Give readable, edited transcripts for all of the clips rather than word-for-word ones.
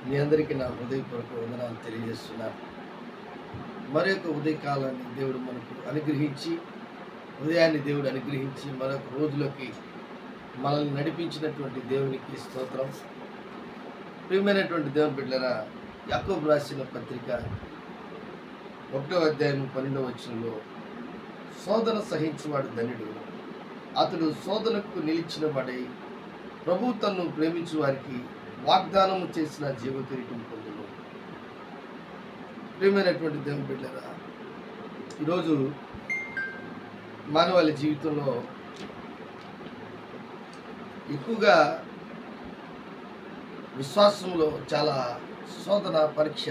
మీ అందరికీ నా హృదయపూర్వక వందనాలు తెలియజేస్తున్నాను. మరొక ఉదయకాలాన్ని దేవుడు మనకు అనుగ్రహించి, ఉదయాన్ని దేవుడు అనుగ్రహించి మరొక రోజులోకి మనల్ని నడిపించినటువంటి దేవునికి స్తోత్రం. ప్రియమైనటువంటి దేవుని బిడ్డలారా, యాకోబు రాసిన పత్రిక 1వ అధ్యాయం 12వ వచనంలో, శోధన సహించువాడు ధన్యుడు, అతడు శోధనకు నిలిచిన వాడై ప్రభు తన్ను ప్రేమించు వారికి వాగ్దానము చేసిన జీవ కిరీటం పొందును. ప్రియమైనటువంటి దేవుని బిడ్డలారా, ఈరోజు మానవాళి జీవితంలో ఎక్కువగా విశ్వాసంలో చాలా శోధన, పరీక్ష,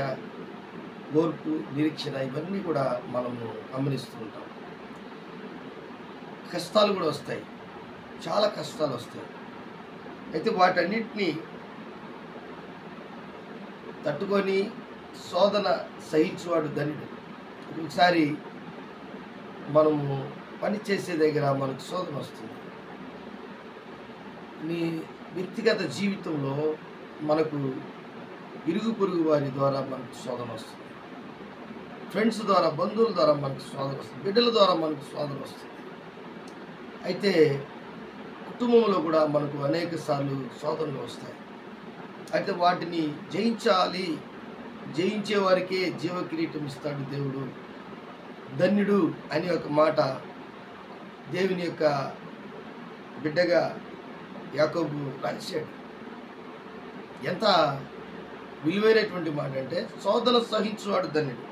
ఓర్పు, నిరీక్షణ ఇవన్నీ కూడా మనము గమనిస్తూ ఉంటాం. కష్టాలు కూడా వస్తాయి, చాలా కష్టాలు వస్తాయి. అయితే వాటన్నిటినీ తట్టుకొని శోధన సహించువాడు ధన్యుడు. ఒకసారి మనము పని చేసే దగ్గర మనకు శోధన వస్తుంది. నీ వ్యక్తిగత జీవితంలో మనకు ఇరుగు పొరుగు వారి ద్వారా మనకు శోధన వస్తుంది, ఫ్రెండ్స్ ద్వారా, బంధువుల ద్వారా మనకు శోధన వస్తుంది, బిడ్డల ద్వారా మనకు శోధన వస్తుంది. అయితే కుటుంబంలో కూడా మనకు అనేక సార్లు శోధనలు వస్తాయి. అయితే వాటిని జయించాలి, జయించే వారికే జీవ కిరీటం ఇస్తాడు దేవుడు. ధన్యుడు అనే ఒక మాట దేవుని యొక్క బిడ్డగా యాకోబు రాశాడు. ఎంత విలువైనటువంటి మాట అంటే, శోధన సహించువాడు ధన్యుడు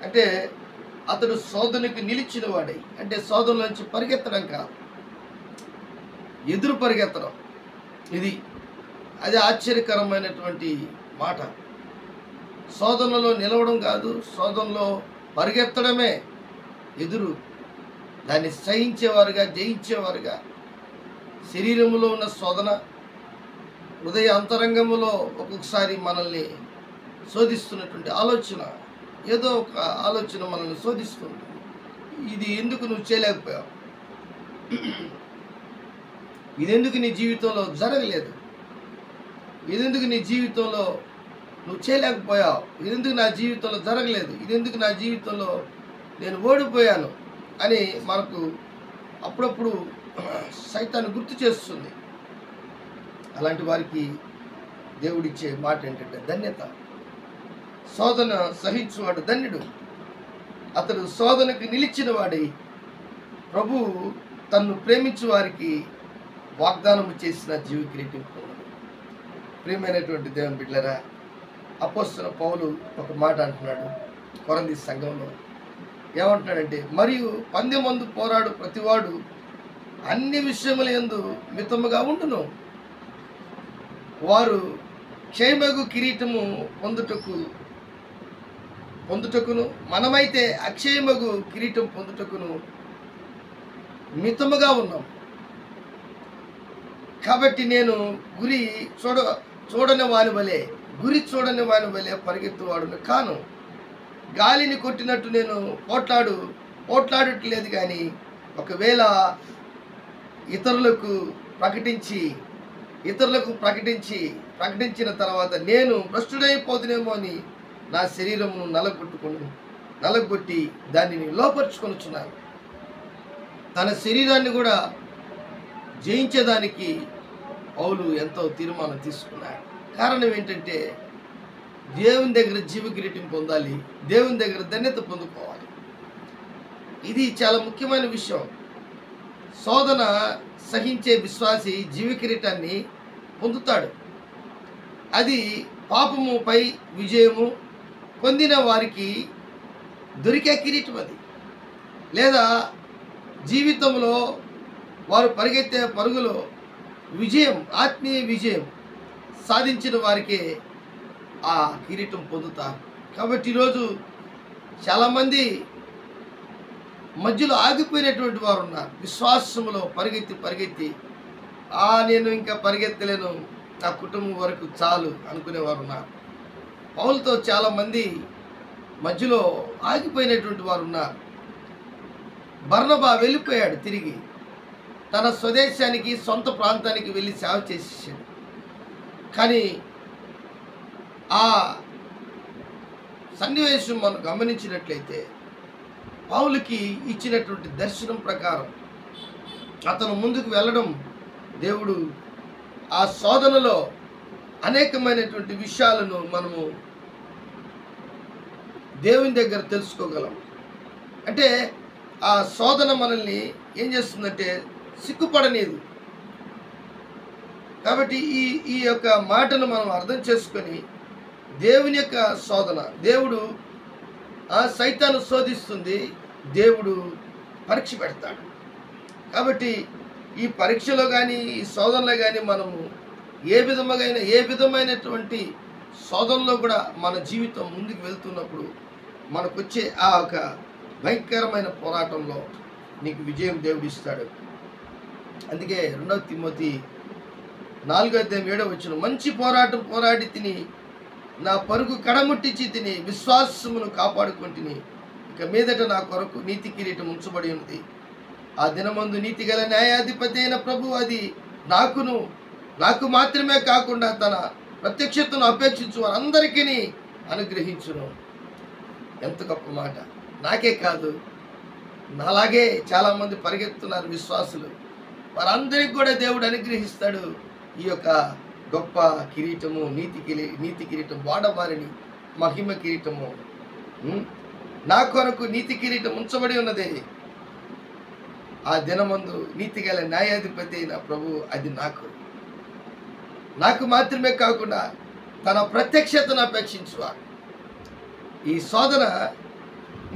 అంటే అతడు శోధనకు నిలిచిన వాడై, అంటే శోధన నుంచి పరిగెత్తడం కాదు, ఎదురు పరిగెత్తడం. అది ఆశ్చర్యకరమైనటువంటి మాట. శోధనలో నిలవడం కాదు, శోధనలో పరిగెత్తడమే ఎదురు. దాన్ని సహించేవారుగా, జయించేవారుగా. శరీరంలో ఉన్న శోధన, హృదయ అంతరంగంలో ఒక్కొక్కసారి మనల్ని శోధిస్తున్నటువంటి ఆలోచన, ఏదో ఒక ఆలోచన మనల్ని శోధిస్తుంది. ఇది ఎందుకు నువ్వు చేయలేకపోయావు, ఇదెందుకు నీ జీవితంలో జరగలేదు, ఇదెందుకు నీ జీవితంలో నువ్వు చేయలేకపోయావు, ఇదెందుకు నా జీవితంలో జరగలేదు, ఇదెందుకు నా జీవితంలో నేను ఓడిపోయాను అని మనకు అప్పుడప్పుడు సైతాన్ని గుర్తు చేస్తుంది. అలాంటి వారికి దేవుడిచ్చే మాట ఏంటంటే ధన్యత. శోధన సహించువాడు ధన్యుడు, అతడు శోధనకు నిలిచిన వాడై ప్రభు తన్ను ప్రేమించు వారికి వాగ్దానము చేసిన జీవ కిరీటం పొందును. ప్రియమైనటువంటి దేవుని బిడ్డలారా, అపోస్తలుడైన పౌలు ఒక మాట అంటున్నాడు కొరింథీ సంఘంలో. ఏమంటున్నాడంటే, మరియు పందెమందు పోరాడు ప్రతివాడు అన్ని విషయముల యందు మితముగా ఉండును, వారు క్షయమగు కిరీటము పొందుటకును మనమైతే అక్షయమగు కిరీటం పొందుటకును మితముగా ఉన్నాం. కాబట్టి నేను గురి చూడని వాని వలె పరిగెత్తువాడును కాను. గాలిని కొట్టినట్టు నేను పోట్లాడట్లేదు, కానీ ఒకవేళ ఇతరులకు ప్రకటించిన తర్వాత నేను భ్రష్టుడైపోతునేమో అని నా శరీరమును నలగొట్టి దానిని లోపరుచుకొనుచున్నాను. తన శరీరాన్ని కూడా జయించేదానికి పౌలు ఎంతో తీర్మానం తీసుకున్నాడు. కారణం ఏంటంటే, దేవుని దగ్గర జీవ కిరీటం పొందాలి, దేవుని దగ్గర ధన్యత పొందుకోవాలి. ఇది చాలా ముఖ్యమైన విషయం. శోధన సహించే విశ్వాసి జీవ కిరీటాన్ని పొందుతాడు. అది పాపముపై విజయము పొందిన వారికి దొరికే కిరీటం అది. లేదా జీవితంలో వారు పరిగెత్తే పరుగులో ఆత్మీయ విజయం సాధించిన వారికే ఆ కిరీటం పొందుతారు. కాబట్టి ఈరోజు చాలామంది మధ్యలో ఆగిపోయినటువంటి వారు ఉన్నారు. విశ్వాసంలో పరిగెత్తి నేను ఇంకా పరిగెత్తలేను, నా కుటుంబం వరకు చాలు అనుకునేవారు ఉన్నారు. పౌలుతో చాలామంది మధ్యలో ఆగిపోయినటువంటి వారు ఉన్నారు. బర్నబా వెళ్ళిపోయాడు, తిరిగి తన స్వదేశానికి, సొంత ప్రాంతానికి వెళ్ళి సేవ చేసేసాడు. కానీ ఆ సన్నివేశం మనం గమనించినట్లయితే పౌలుకి ఇచ్చినటువంటి దర్శనం ప్రకారం అతను ముందుకు వెళ్ళడం, దేవుడు ఆ శోధనలో అనేకమైనటువంటి విషయాలను మనము దేవుని దగ్గర తెలుసుకోగలం. అంటే ఆ శోధన మనల్ని ఏం చేస్తుందంటే సిగ్గుపడలేదు. కాబట్టి ఈ యొక్క మాటను మనం అర్థం చేసుకొని దేవుని యొక్క శోధన, దేవుడు సైతాను శోధిస్తుంది, దేవుడు పరీక్ష పెడతాడు. కాబట్టి ఈ పరీక్షలో కానీ ఈ శోధనలో కానీ మనము ఏ విధమైనటువంటి శోధనలో కూడా మన జీవితం ముందుకు వెళ్తున్నప్పుడు మనకు వచ్చే ఆ ఒక భయంకరమైన పోరాటంలో నీకు విజయం దేవుడు ఇస్తాడు. అందుకే 2 తిమోతి 4:7 మంచి పోరాటం పోరాడి తిని నా పరుగు కడముట్టించి తిని విశ్వాసమును కాపాడుకుంటుని ఇక మీదట నా కొరకు నీతి కిరీటం ఉంచబడి ఉన్నది. ఆ దినమందు నీతి గల న్యాయాధిపతి అయిన ప్రభు అది నాకు మాత్రమే కాకుండా తన ప్రత్యక్షతను అపేక్షించు వారందరికీ అనుగ్రహించును. ఎంత గొప్ప మాట! నాకే కాదు, నాలాగే చాలామంది పరిగెత్తున్నారు విశ్వాసులు, వారందరికీ కూడా దేవుడు అనుగ్రహిస్తాడు ఈ యొక్క గొప్ప కిరీటము, నీతి కిరీటం, వాడబారిని మహిమ కిరీటము. నా కొరకు నీతి కిరీటం ఉంచబడి ఉన్నది. ఆ దినమందు నీతి గల న్యాయాధిపతి అయిన ప్రభు అది నాకు మాత్రమే కాకుండా తన ప్రత్యక్షతను అపేక్షించువారు. ఈ శోధన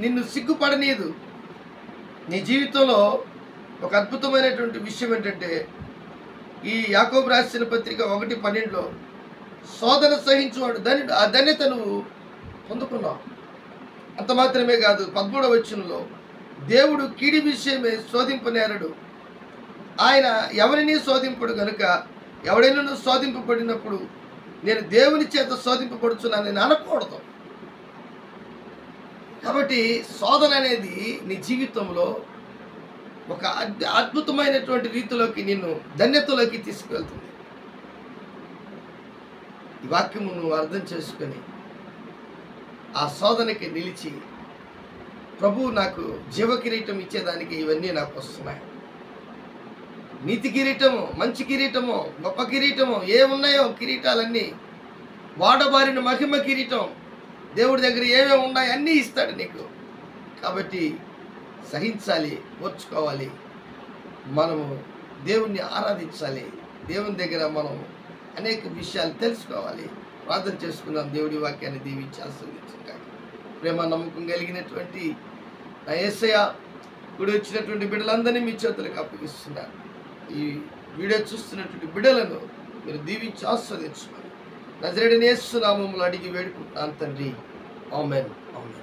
నిన్ను సిగ్గుపడనీయదు. నీ జీవితంలో ఒక అద్భుతమైనటువంటి విషయం ఏంటంటే, ఈ యాకోబు రాసిన పత్రిక 1:12 శోధన సహించువాడు ధన్యుడు, ఆ ధన్యత నువ్వు పొందుకున్నావు. అంత మాత్రమే కాదు, 13వ వచనంలో దేవుడు కీడి విషయమే శోధింపనేరడు, ఆయన ఎవరిని శోధింపడు గనుక ఎవడైనా శోధింపబడినప్పుడు నేను దేవుని చేత శోధింపబడుచున్నానని అనకూడదు. కాబట్టి శోధన అనేది నీ జీవితంలో ఒక అద్భుతమైనటువంటి రీతిలోకి నిన్ను ధన్యతలోకి తీసుకువెళ్తుంది. ఈ వాక్యము నువ్వు అర్థం చేసుకొని ఆ శోధనకి నిలిచి ప్రభు నాకు జీవ కిరీటం ఇచ్చేదానికి ఇవన్నీ నాకు వస్తున్నాయి. నీతి కిరీటము, మంచి కిరీటము, గొప్ప కిరీటము ఏమున్నాయో కిరీటాలన్నీ, వాడబారిన మహిమ కిరీటం, దేవుడి దగ్గర ఏమేమి ఉన్నాయి అన్నీ ఇస్తాడు నీకు. కాబట్టి సహించాలి, ఓర్చుకోవాలి, మనము దేవుణ్ణి ఆరాధించాలి, దేవుని దగ్గర మనం అనేక విషయాలు తెలుసుకోవాలి. ప్రార్థన చేసుకుందాం. దేవుడి వాక్యాన్ని దీవించి ఆశీర్వదించుగాక. ప్రేమ నమ్మకం కలిగినటువంటి నా యేసయ్య ఇప్పుడు వచ్చినటువంటి బిడ్డలందరినీ మీ చేతులకు అప్పగిస్తున్నారు. ఈ వీడియో చూస్తున్నటువంటి బిడ్డలను మీరు దీవించి ఆస్వాదించుకోవాలి. నజరేయుడైన యేసు నామములో అడిగి వేడుకుంటున్నాను తండ్రి. ఆమేన్. ఆమేన్.